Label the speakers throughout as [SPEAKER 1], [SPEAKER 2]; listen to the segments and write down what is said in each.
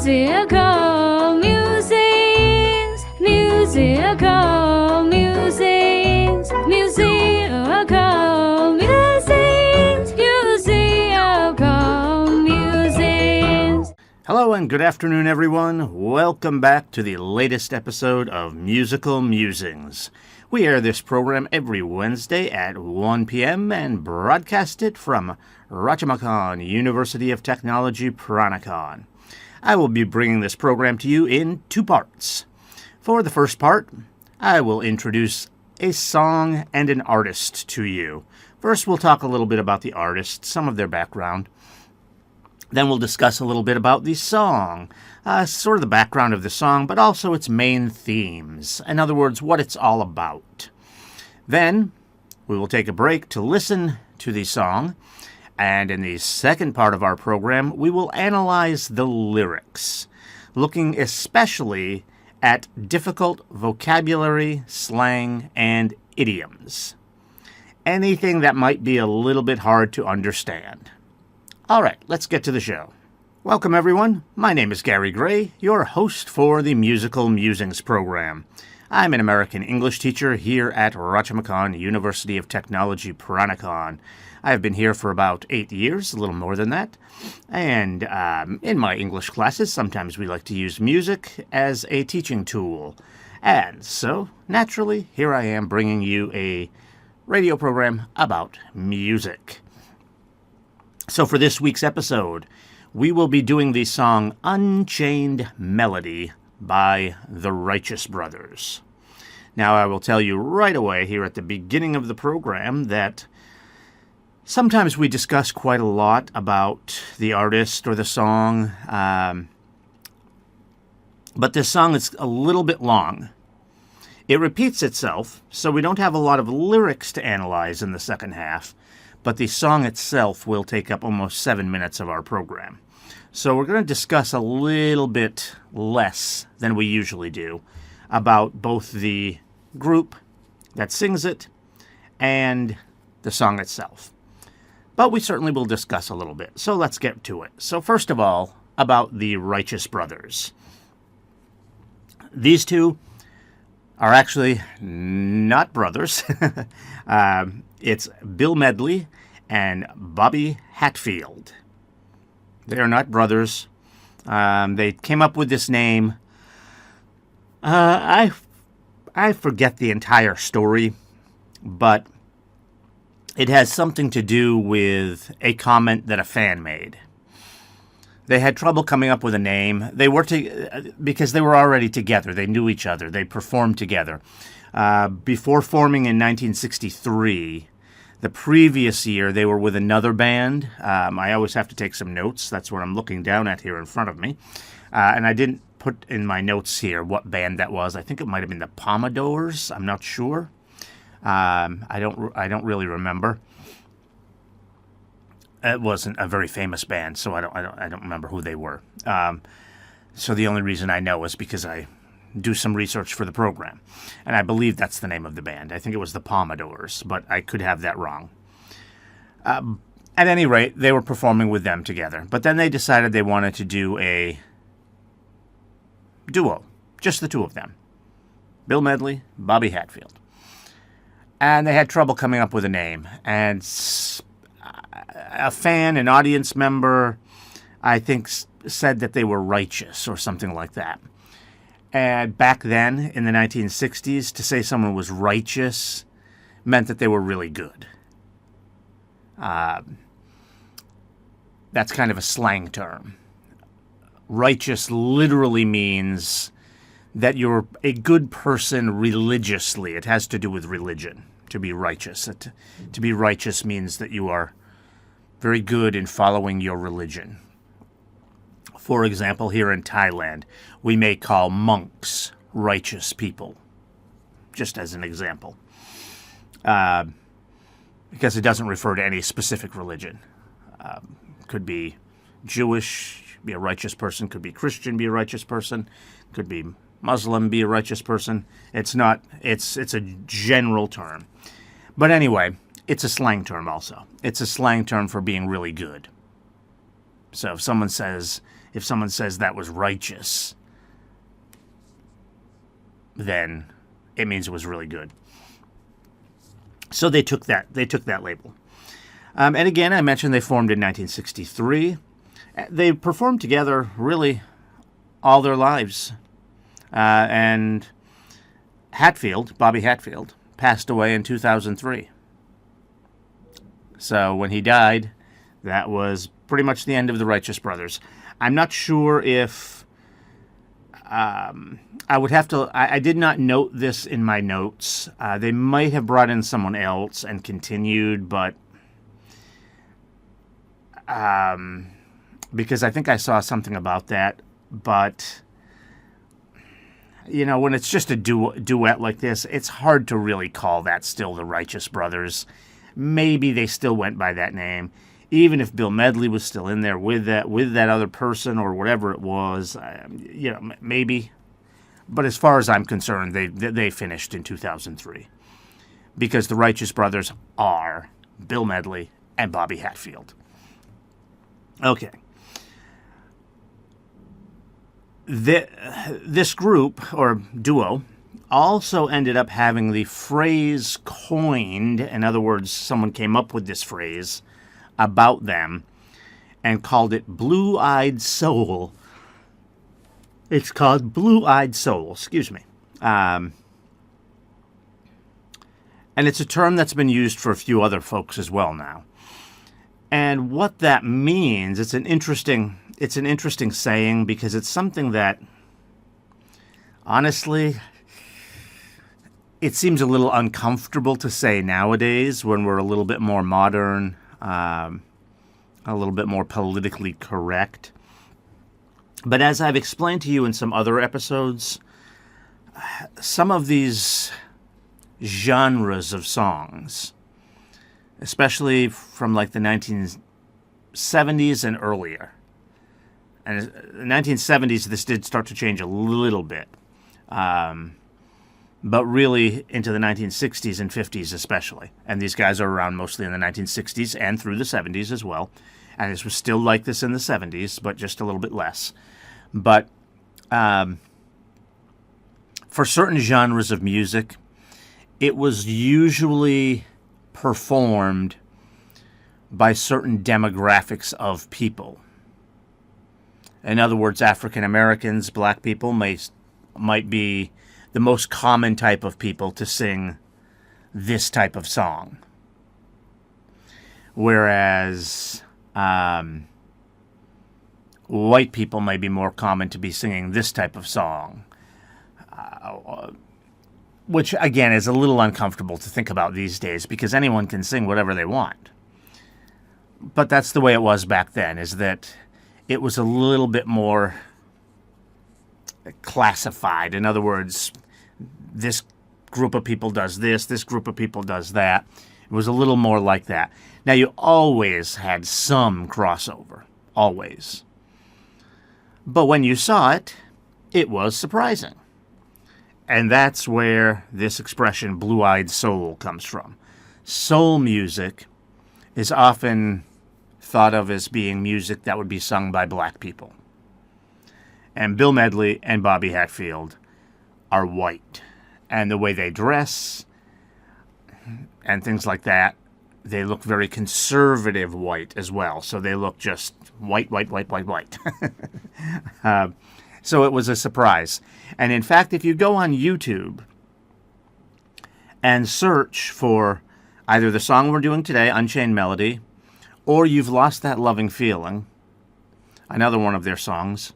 [SPEAKER 1] Musical musings, musical musings, musical musings, musical musings.
[SPEAKER 2] Hello and good afternoon, everyone. Welcome back to the latest episode of Musical Musings. We air this program every Wednesday at 1 p.m. and broadcast it from Rajamakan University of Technology, Pranakon. I will be bringing this program to you in two parts. For the first part, I will introduce a song and an artist to you. First, we'll talk a little bit about the artist, some of their background. Then we'll discuss a little bit about the song, sort of the background of the song, but also its main themes. In other words, what it's all about. Then, we will take a break to listen to the song. And in the second part of our program, we will analyze the lyrics, looking especially at difficult vocabulary, slang, and idioms. Anything that might be a little bit hard to understand. All right, let's get to the show. Welcome, everyone. My name is Gary Gray, your host for the Musical Musings program. I'm an American English teacher here at Rajamakan University of Technology, Pranakon. I've been here for about 8 years, a little more than that. And in my English classes, sometimes we like to use music as a teaching tool. And so, naturally, here I am bringing you a radio program about music. So for this week's episode, we will be doing the song Unchained Melody by the Righteous Brothers. Now, I will tell you right away here at the beginning of the program that sometimes we discuss quite a lot about the artist or the song, but this song is a little bit long. It repeats itself, so we don't have a lot of lyrics to analyze in the second half, but the song itself will take up almost 7 minutes of our program. So we're going to discuss a little bit less than we usually do about both the group that sings it and the song itself. But we certainly will discuss a little bit. So let's get to it. So first of all, about the Righteous Brothers. These two are actually not brothers. It's Bill Medley and Bobby Hatfield. They are not brothers. They came up with this name. I forget the entire story, but it has something to do with a comment that a fan made. They had trouble coming up with a name. They were because they were already together. They knew each other. They performed together. Before forming in 1963, the previous year they were with another band. I always have to take some notes. That's what I'm looking down at here in front of me. And I didn't put in my notes here what band that was. I think it might have been the Pomodores. I'm not sure. I don't really remember. It wasn't a very famous band, so I don't remember who they were. So the only reason I know is because I do some research for the program, and I believe that's the name of the band. I think it was the Pomodores, but I could have that wrong. At any rate, they were performing with them together, but then they decided they wanted to do a duo, just the two of them, Bill Medley, Bobby Hatfield. And they had trouble coming up with a name. And a fan, an audience member, I think, said that they were righteous or something like that. And back then, in the 1960s, to say someone was righteous meant that they were really good. That's kind of a slang term. Righteous literally means that you're a good person religiously. It has to do with religion, to be righteous. To be righteous means that you are very good in following your religion. For example, here in Thailand, we may call monks righteous people, just as an example, because it doesn't refer to any specific religion. Could be Jewish, be a righteous person, could be Christian, be a righteous person, could be Muslim, be a righteous person. It's a general term. But anyway, it's a slang term also. It's a slang term for being really good. So if someone says, if someone says that was righteous, then it means it was really good. So they took that label. And again, I mentioned they formed in 1963. They performed together really all their lives. And Bobby Hatfield, passed away in 2003. So when he died, that was pretty much the end of the Righteous Brothers. I'm not sure if I would have to. I did not note this in my notes. They might have brought in someone else and continued, but because I think I saw something about that. But when it's just a duet like this, it's hard to really call that still the Righteous Brothers. Maybe they still went by that name. Even if Bill Medley was still in there with that other person or whatever it was, maybe. But as far as I'm concerned, they finished in 2003. Because the Righteous Brothers are Bill Medley and Bobby Hatfield. Okay. This group, or duo, also ended up having the phrase coined. In other words, someone came up with this phrase about them and called it blue-eyed soul. It's called blue-eyed soul, excuse me. And it's a term that's been used for a few other folks as well now. And what that means, it's an interesting saying, because it's something that, honestly, it seems a little uncomfortable to say nowadays when we're a little bit more modern, a little bit more politically correct. But as I've explained to you in some other episodes, some of these genres of songs, especially from like the 1970s and earlier, and in the 1970s this did start to change a little bit, but really into the 1960s and 50s especially. And these guys are around mostly in the 1960s and through the 70s as well. And this was still like this in the 70s, but just a little bit less. But for certain genres of music, it was usually performed by certain demographics of people. In other words, African Americans, black people might be the most common type of people to sing this type of song. Whereas white people may be more common to be singing this type of song. Which, again, is a little uncomfortable to think about these days, because anyone can sing whatever they want. But that's the way it was back then, is that it was a little bit more classified. In other words, this group of people does this group of people does that. It was a little more like that. Now, you always had some crossover. Always. But when you saw it, it was surprising. And that's where this expression, blue-eyed soul, comes from. Soul music is often thought of as being music that would be sung by black people. And Bill Medley and Bobby Hatfield are white. And the way they dress and things like that, they look very conservative white as well. So they look just white. So it was a surprise. And in fact, if you go on YouTube and search for either the song we're doing today, Unchained Melody, or You've Lost That Loving Feeling, another one of their songs,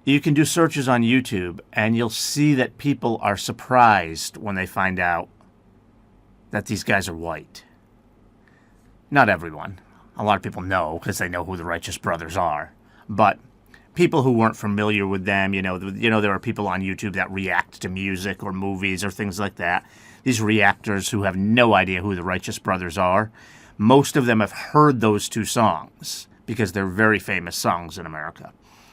[SPEAKER 2] you can do searches on YouTube and you'll see that people are surprised when they find out that these guys are white. Not everyone. A lot of people know because they know who the Righteous Brothers are. But people who weren't familiar with them, there are people on YouTube that react to music or movies or things like that. These reactors who have no idea who the Righteous Brothers are. Most of them have heard those two songs because they're very famous songs in America.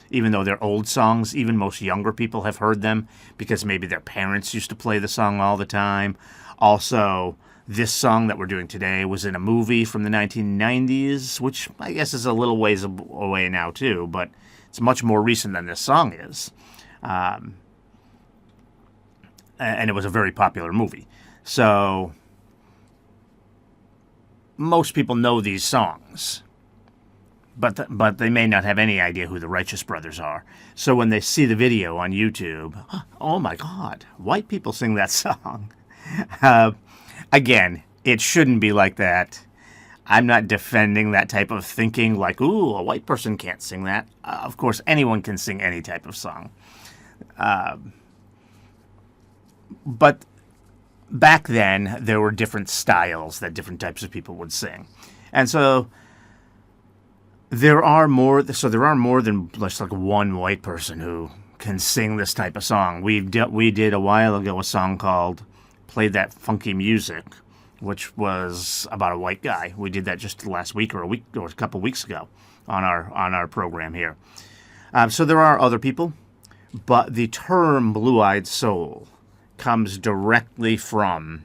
[SPEAKER 2] Even though they're old songs, even most younger people have heard them because maybe their parents used to play the song all the time. Also, this song that we're doing today was in a movie from the 1990s, which I guess is a little ways away now too, but It's much more recent than this song is. And it was a very popular movie. So most people know these songs, but they may not have any idea who the Righteous Brothers are. So when they see the video on YouTube, oh my God, white people sing that song. Again, it shouldn't be like that. I'm not defending that type of thinking, like, ooh, a white person can't sing that. Of course, anyone can sing any type of song. But back then, there were different styles that different types of people would sing. And so there are more than just like one white person who can sing this type of song. We did a while ago a song called Play That Funky Music, which was about a white guy. We did that just last week or a couple weeks ago on our program here. So there are other people, but the term blue-eyed soul comes directly from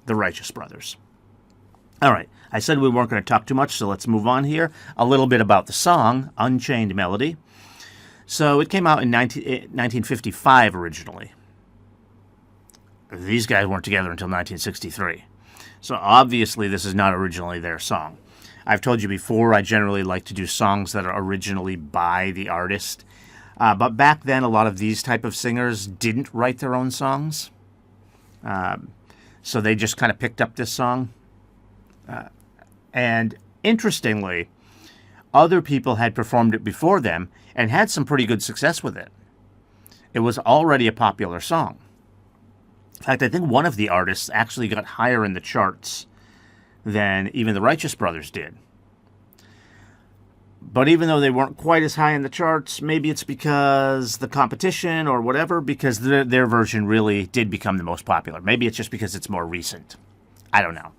[SPEAKER 2] the Righteous Brothers. All right, I said we weren't going to talk too much, so let's move on here. A little bit about the song, Unchained Melody. So it came out in 1955 originally. These guys weren't together until 1963. So obviously this is not originally their song. I've told you before, I generally like to do songs that are originally by the artist. But back then, a lot of these type of singers didn't write their own songs. So they just kind of picked up this song. And interestingly, other people had performed it before them and had some pretty good success with it. It was already a popular song. In fact, I think one of the artists actually got higher in the charts than even the Righteous Brothers did. But even though they weren't quite as high in the charts, maybe it's because the competition or whatever, because their version really did become the most popular. Maybe it's just because it's more recent. I don't know.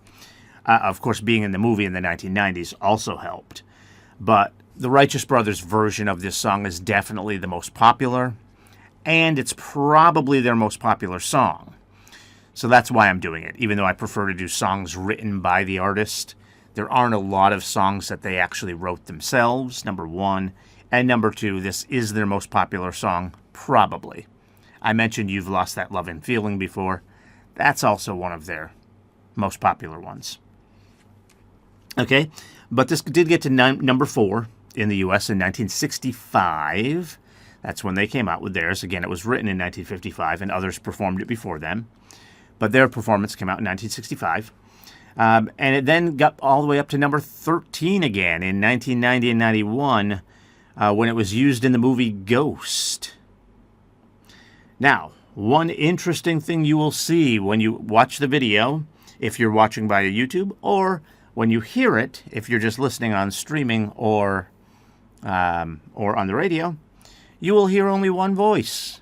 [SPEAKER 2] Of course, being in the movie in the 1990s also helped. But the Righteous Brothers version of this song is definitely the most popular, and it's probably their most popular song. So that's why I'm doing it, even though I prefer to do songs written by the artist. There aren't a lot of songs that they actually wrote themselves, number one. And number two, this is their most popular song, probably. I mentioned You've Lost That Lovin' Feeling before. That's also one of their most popular ones. Okay, but this did get to number 4 in the U.S. in 1965. That's when they came out with theirs. Again, it was written in 1955, and others performed it before them. But their performance came out in 1965. And it then got all the way up to number 13 again in 1990 and 91 when it was used in the movie Ghost. Now, one interesting thing you will see when you watch the video, if you're watching via YouTube, or when you hear it, if you're just listening on streaming or on the radio, you will hear only one voice.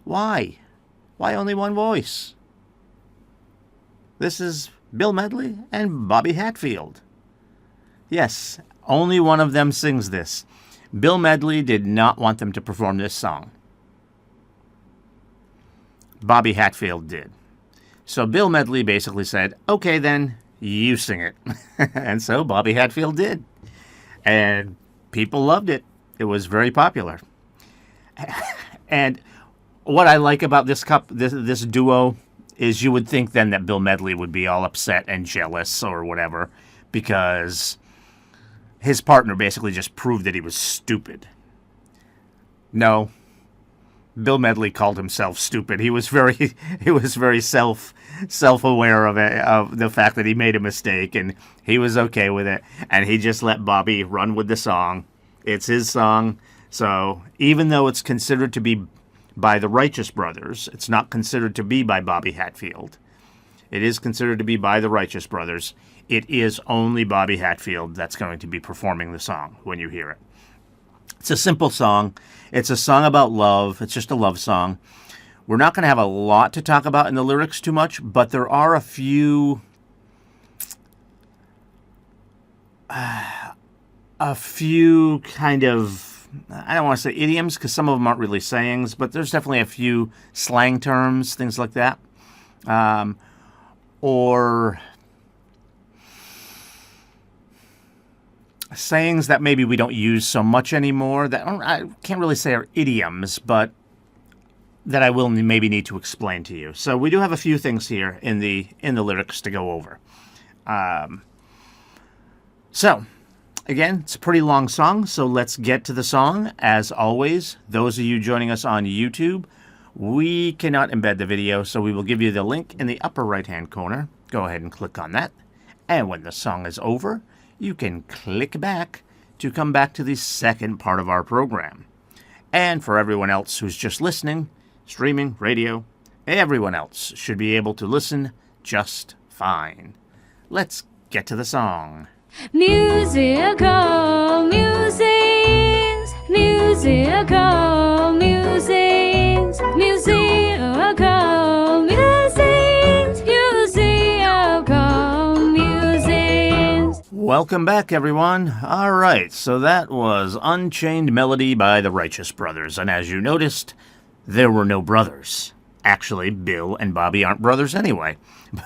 [SPEAKER 2] Why? Why only one voice? This is Bill Medley and Bobby Hatfield. Yes, only one of them sings this. Bill Medley did not want them to perform this song. Bobby Hatfield did. So Bill Medley basically said, okay then, you sing it. And so Bobby Hatfield did. And people loved it. It was very popular. And what I like about this duo is you would think then that Bill Medley would be all upset and jealous or whatever because his partner basically just proved that he was stupid. No. Bill Medley called himself stupid. He was very self-aware of the fact that he made a mistake, and he was okay with it. And he just let Bobby run with the song. It's his song. So even though it's considered to be by the Righteous Brothers, it's not considered to be by Bobby Hatfield. It is considered to be by the Righteous Brothers. It is only Bobby Hatfield that's going to be performing the song when you hear it. It's a simple song. It's a song about love. It's just a love song. We're not going to have a lot to talk about in the lyrics too much, but there are a few kind of, I don't want to say idioms because some of them aren't really sayings, but there's definitely a few slang terms, things like that. Or sayings that maybe we don't use so much anymore, that I can't really say are idioms, but that I will maybe need to explain to you. So we do have a few things here in the lyrics to go over. So, again, it's a pretty long song, so let's get to the song. As always, those of you joining us on YouTube, we cannot embed the video, so we will give you the link in the upper right-hand corner. Go ahead and click on that. And when the song is over, you can click back to come back to the second part of our program. And for everyone else who's just listening, streaming, radio, everyone else should be able to listen just fine. Let's get to the song.
[SPEAKER 1] Musical musings, musical musings, musical musings, musical musings.
[SPEAKER 2] Welcome back, everyone. All right, so that was Unchained Melody by the Righteous Brothers. And as you noticed, there were no brothers. Actually, Bill and Bobby aren't brothers anyway,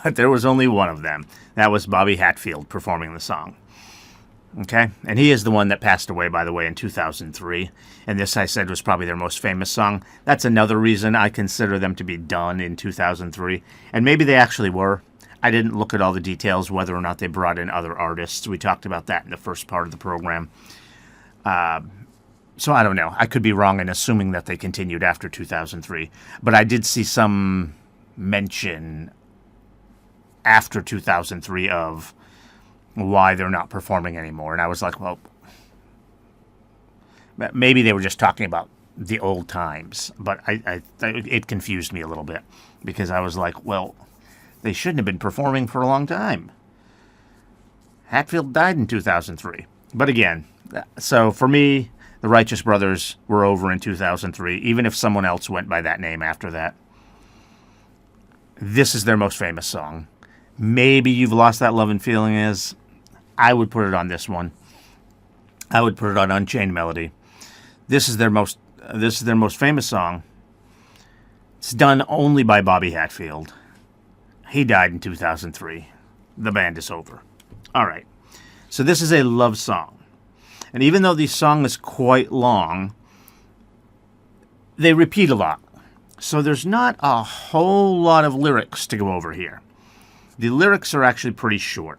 [SPEAKER 2] but there was only one of them. That was Bobby Hatfield performing the song. Okay, and he is the one that passed away, by the way, in 2003. And this, I said, was probably their most famous song. That's another reason I consider them to be done in 2003. And maybe they actually were. I didn't look at all the details, whether or not they brought in other artists. We talked about that in the first part of the program. So I don't know. I could be wrong in assuming that they continued after 2003. But I did see some mention after 2003 of why they're not performing anymore. And I was like, well, maybe they were just talking about the old times. But it confused me a little bit, because I was like, well, they shouldn't have been performing for a long time. Hatfield died in 2003. But again, so for me, the Righteous Brothers were over in 2003, even if someone else went by that name after that. This is their most famous song. Maybe You've Lost That Love and Feeling is. I would put it on this one. I would put it on Unchained Melody. This is their most famous song. It's done only by Bobby Hatfield. He died in 2003. The band is over. All right. So this is a love song. And even though the song is quite long, they repeat a lot. So there's not a whole lot of lyrics to go over here. The lyrics are actually pretty short.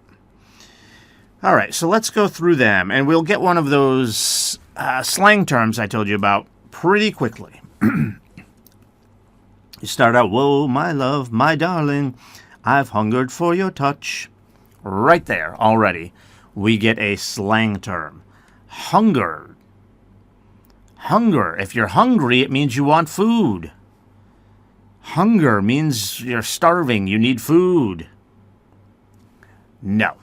[SPEAKER 2] All right, so let's go through them, and we'll get one of those slang terms I told you about pretty quickly. You start out, whoa, my love, my darling, I've hungered for your touch. Right there, already, we get a slang term. Hunger. Hunger. If you're hungry, it means you want food. Hunger means you're starving, you need food. No.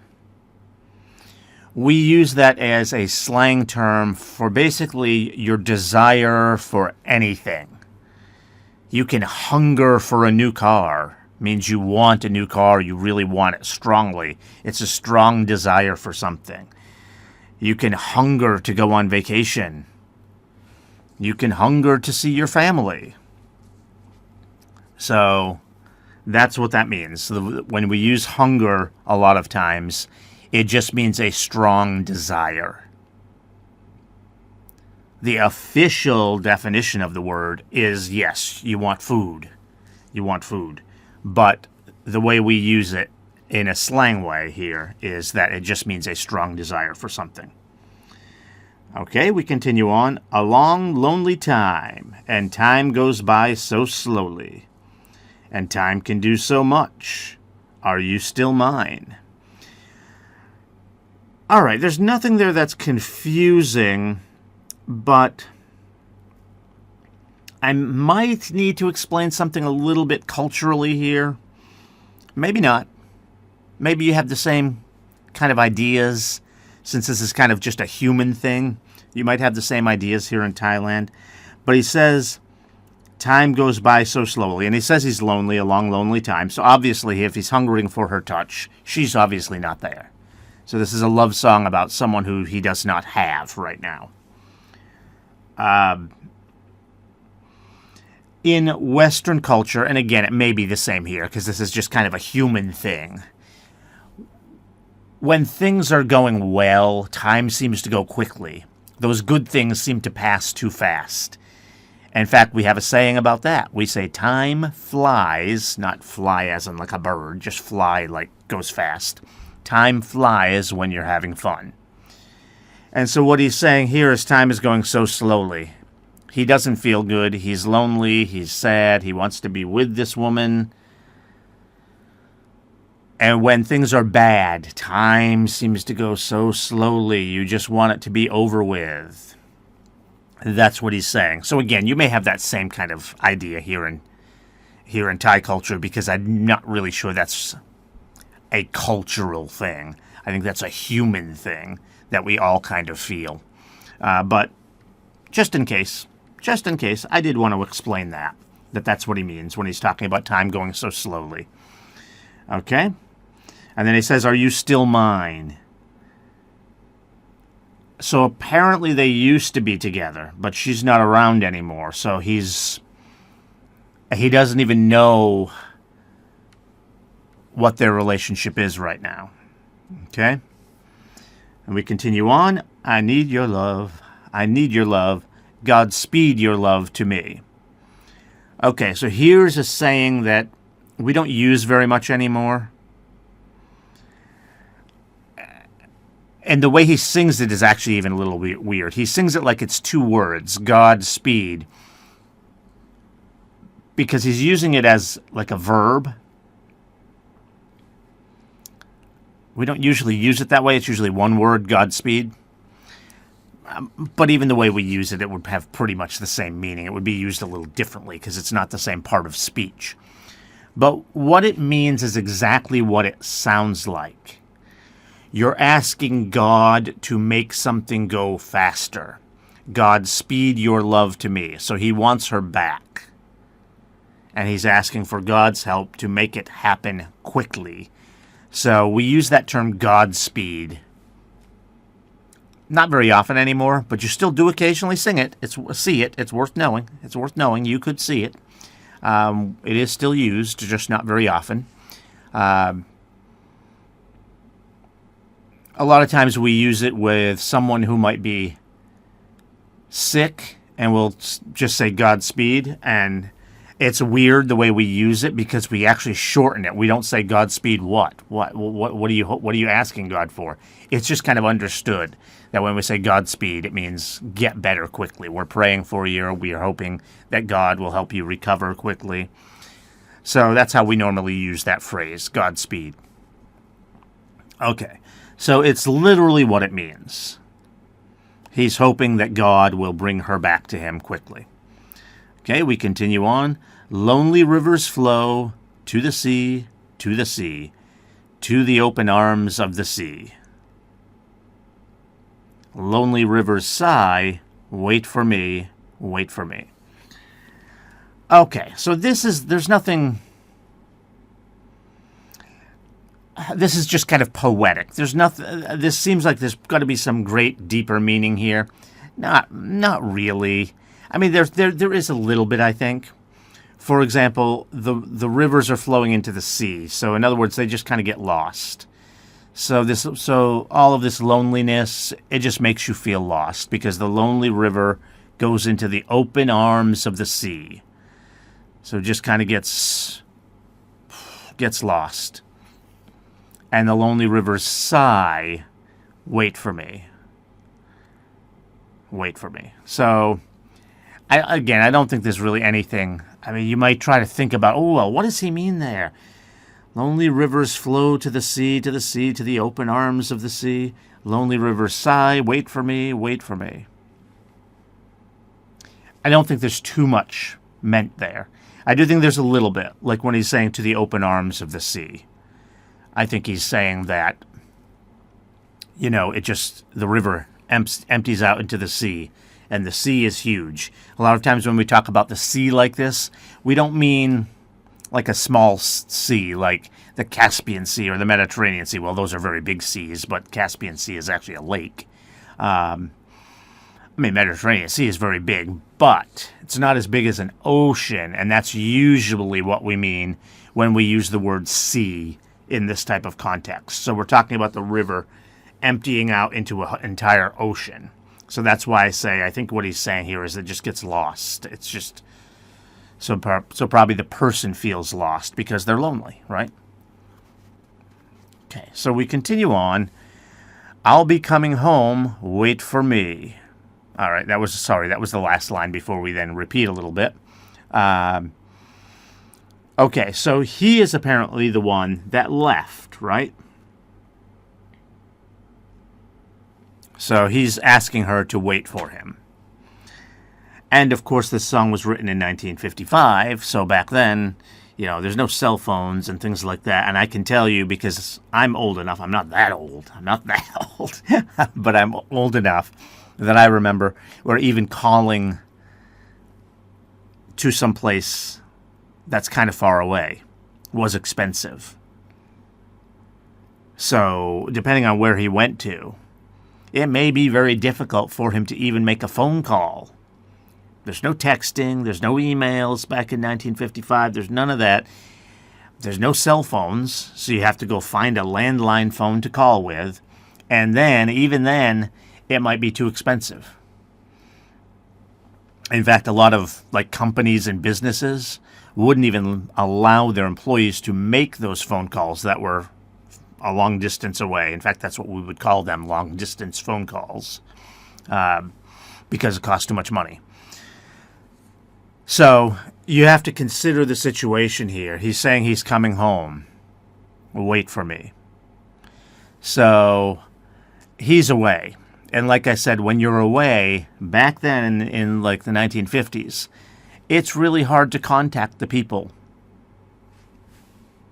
[SPEAKER 2] We use that as a slang term for basically your desire for anything. You can hunger for a new car. Means you want a new car, you really want it strongly. It's a strong desire for something. You can hunger to go on vacation. You can hunger to see your family. So that's what that means. When we use hunger a lot of times, it just means a strong desire. The official definition of the word is, yes, you want food. You want food. But the way we use it in a slang way here is that it just means a strong desire for something. Okay, we continue on. A long, lonely time, and time goes by so slowly. And time can do so much. Are you still mine? All right, there's nothing there that's confusing, but I might need to explain something a little bit culturally here. Maybe not. Maybe you have the same kind of ideas, since this is kind of just a human thing. You might have the same ideas here in Thailand. But he says, time goes by so slowly. And he says he's lonely, a long, lonely time. So obviously, if he's hungering for her touch, she's obviously not there. So this is a love song about someone who he does not have right now. In Western culture, and again, it may be the same here, because this is just kind of a human thing, When things are going well, time seems to go quickly. Those good things seem to pass too fast. In fact, we have a saying about that. We say time flies, not fly as in like a bird, just fly like goes fast. Time flies when you're having fun. And so what he's saying here is time is going so slowly. He doesn't feel good. He's lonely. He's sad. He wants to be with this woman. And when things are bad, time seems to go so slowly. You just want it to be over with. That's what he's saying. So again, you may have that same kind of idea here in Thai culture, because I'm not really sure that's a cultural thing. I think that's a human thing that we all kind of feel. But just in case, I did want to explain that's what he means when he's talking about time going so slowly. Okay? And then he says, "Are you still mine?" So apparently they used to be together, but she's not around anymore. So he doesn't even know what their relationship is right now. Okay? And we continue on. "I need your love. I need your love. God speed your love to me." Okay, so here's a saying that we don't use very much anymore. And the way he sings it is actually even a little weird. He sings it like it's two words, God speed, because he's using it as like a verb. We don't usually use it that way. It's usually one word, Godspeed. But even the way we use it, it would have pretty much the same meaning. It would be used a little differently because it's not the same part of speech. But what it means is exactly what it sounds like. You're asking God to make something go faster. God, speed your love to me. So he wants her back. And he's asking for God's help to make it happen quickly. So we use that term Godspeed. Not very often anymore, but you still do occasionally sing it. See it. It's worth knowing. It's worth knowing. You could see it. It is still used, just not very often. A lot of times we use it with someone who might be sick, and we'll just say Godspeed, and it's weird the way we use it because we actually shorten it. We don't say Godspeed what? What are you asking God for? It's just kind of understood that when we say Godspeed, it means get better quickly. We're praying for you. We are hoping that God will help you recover quickly. So that's how we normally use that phrase, Godspeed. Okay. So it's literally what it means. He's hoping that God will bring her back to him quickly. Okay, we continue on. "Lonely rivers flow to the sea, to the sea, to the open arms of the sea. Lonely rivers sigh, wait for me, wait for me." Okay, so there's nothing... This is just kind of poetic. There's nothing. This seems like there's got to be some great deeper meaning here. Not really. I mean, there is a little bit, I think. For example, the rivers are flowing into the sea. So in other words, they just kind of get lost. So all of this loneliness, it just makes you feel lost because the lonely river goes into the open arms of the sea. So it just kind of gets lost. And the lonely rivers sigh, wait for me. Wait for me. So, I don't think there's really anything. I mean, you might try to think about, oh, well, what does he mean there? Lonely rivers flow to the sea, to the sea, to the open arms of the sea. Lonely rivers sigh, wait for me, wait for me. I don't think there's too much meant there. I do think there's a little bit, like when he's saying to the open arms of the sea. I think he's saying that, the river empties out into the sea, and the sea is huge. A lot of times when we talk about the sea like this, we don't mean like a small sea, like the Caspian Sea or the Mediterranean Sea. Well, those are very big seas, but Caspian Sea is actually a lake. Mediterranean Sea is very big, but it's not as big as an ocean, and that's usually what we mean when we use the word sea in this type of context. So we're talking about the river emptying out into an entire ocean. So that's why I say I think what he's saying here is it just gets lost. It's just so probably the person feels lost because they're lonely, right? Okay, so we continue on. I'll be coming home, wait for me. All right, that was the last line before we then repeat a little bit. Okay, so he is apparently the one that left, right? So he's asking her to wait for him. And of course, this song was written in 1955, so back then, there's no cell phones and things like that. And I can tell you, because I'm old enough, I'm not that old, but I'm old enough that I remember, or even calling to some place that's kind of far away was expensive. So, depending on where he went to, it may be very difficult for him to even make a phone call. There's no texting, there's no emails back in 1955, there's none of that. There's no cell phones, so you have to go find a landline phone to call with. And then, even then, it might be too expensive. In fact, a lot of companies and businesses wouldn't even allow their employees to make those phone calls that were a long distance away. In fact, that's what we would call them, long distance phone calls, because it costs too much money. So you have to consider the situation here. He's saying he's coming home. Wait for me. So he's away. And like I said, when you're away, back then in the 1950s, it's really hard to contact the people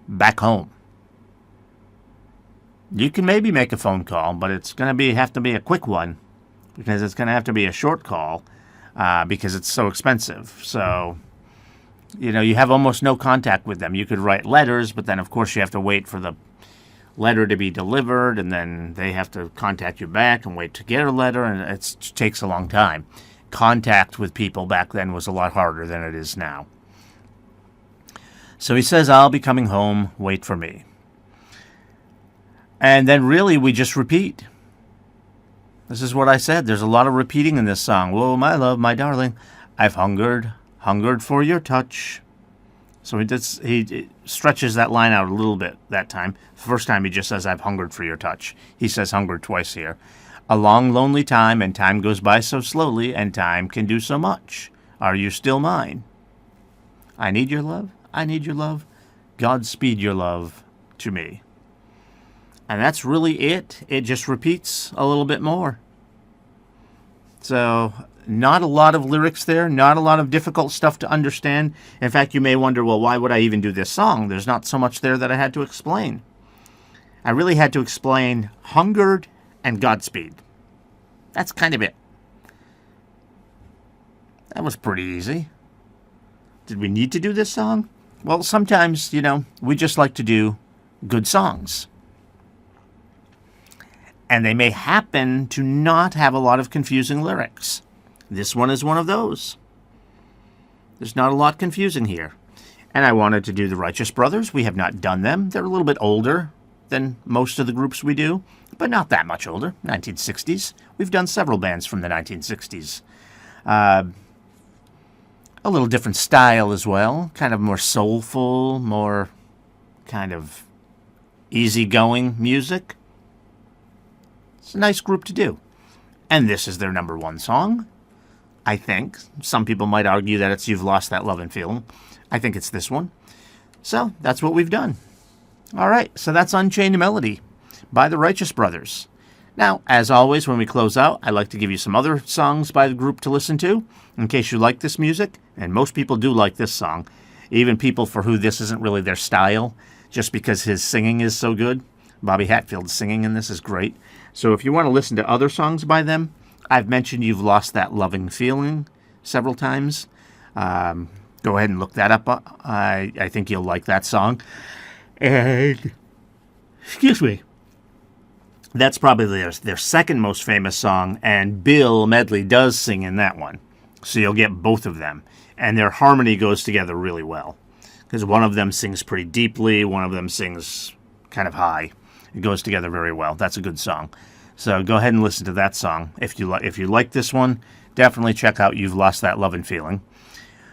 [SPEAKER 2] back home. You can maybe make a phone call, but it's going to have to be a quick one, because it's going to have to be a short call, because it's so expensive. So, you have almost no contact with them. You could write letters, but then of course you have to wait for the letter to be delivered, and then they have to contact you back and wait to get a letter, and it takes a long time. Contact with people back then was a lot harder than it is now. So he says, I'll be coming home, wait for me. And then really we just repeat. This is what I said. There's a lot of repeating in this song. Whoa, my love, my darling, I've hungered for your touch. So he stretches that line out a little bit that time. The first time he just says, I've hungered for your touch. He says hungered twice here. A long, lonely time, and time goes by so slowly, and time can do so much. Are you still mine? I need your love. I need your love. Godspeed your love to me. And that's really it. It just repeats a little bit more. So, not a lot of lyrics there, not a lot of difficult stuff to understand. In fact, you may wonder, well, why would I even do this song? There's not so much there that I had to explain. I really had to explain hungered and Godspeed. That's kind of it. That was pretty easy. Did we need to do this song? Well, sometimes, we just like to do good songs. And they may happen to not have a lot of confusing lyrics. This one is one of those. There's not a lot confusing here. And I wanted to do the Righteous Brothers. We have not done them. They're a little bit older than most of the groups we do, but not that much older. 1960s. We've done several bands from the 1960s. A little different style as well. Kind of more soulful, more kind of easygoing music. It's a nice group to do. And this is their number one song, I think. Some people might argue that it's You've Lost That Love and Feeling. I think it's this one. So, that's what we've done. All right, so that's Unchained Melody by the Righteous Brothers. Now, as always, when we close out, I like to give you some other songs by the group to listen to, in case you like this music. And most people do like this song. Even people for who this isn't really their style, just because his singing is so good. Bobby Hatfield's singing in this is great. So if you want to listen to other songs by them, I've mentioned You've Lost That Loving Feeling several times. Go ahead and look that up. I think you'll like that song. And, excuse me, that's probably their second most famous song, and Bill Medley does sing in that one. So you'll get both of them. And their harmony goes together really well. Because one of them sings pretty deeply, one of them sings kind of high. It goes together very well. That's a good song. So go ahead and listen to that song. If you like this one, definitely check out You've Lost That Lovin' Feeling.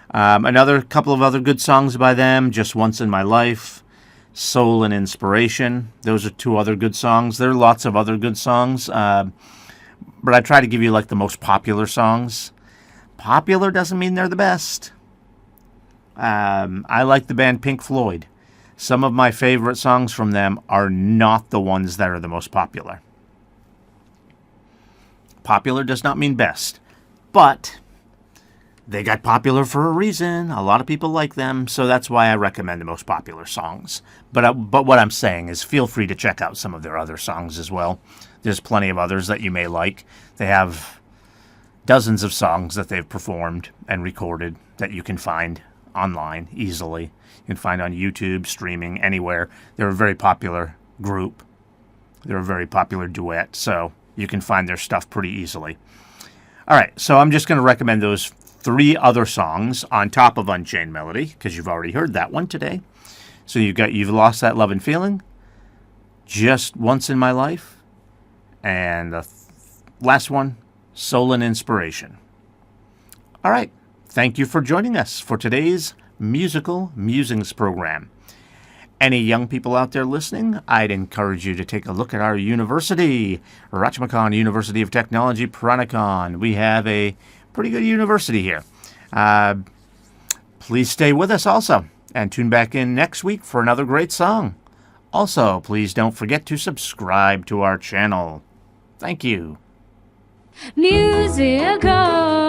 [SPEAKER 2] Another couple of other good songs by them, Just Once in My Life, Soul and Inspiration. Those are two other good songs. There are lots of other good songs, but I try to give you like the most popular songs. Popular doesn't mean they're the best. I like the band Pink Floyd. Some of my favorite songs from them are not the ones that are the most popular. Popular does not mean best, but they got popular for a reason. A lot of people like them, so that's why I recommend the most popular songs. But what I'm saying is feel free to check out some of their other songs as well. There's plenty of others that you may like. They have dozens of songs that they've performed and recorded that you can find online easily. You can find on YouTube, streaming, anywhere. They're a very popular group. They're a very popular duet, so you can find their stuff pretty easily. All right, so I'm just going to recommend those 3 other songs on top of Unchained Melody, because you've already heard that one today. So You've Lost That Lovin' Feeling, Just Once in My Life, and the last one, Soul and Inspiration. All right, thank you for joining us for today's Musical Musings program. Any young people out there listening, I'd encourage you to take a look at our university, Rachmakan University of Technology, Peranakan. We have a pretty good university here. Please stay with us also, and tune back in next week for another great song. Also, please don't forget to subscribe to our channel. Thank you.
[SPEAKER 1] Musical.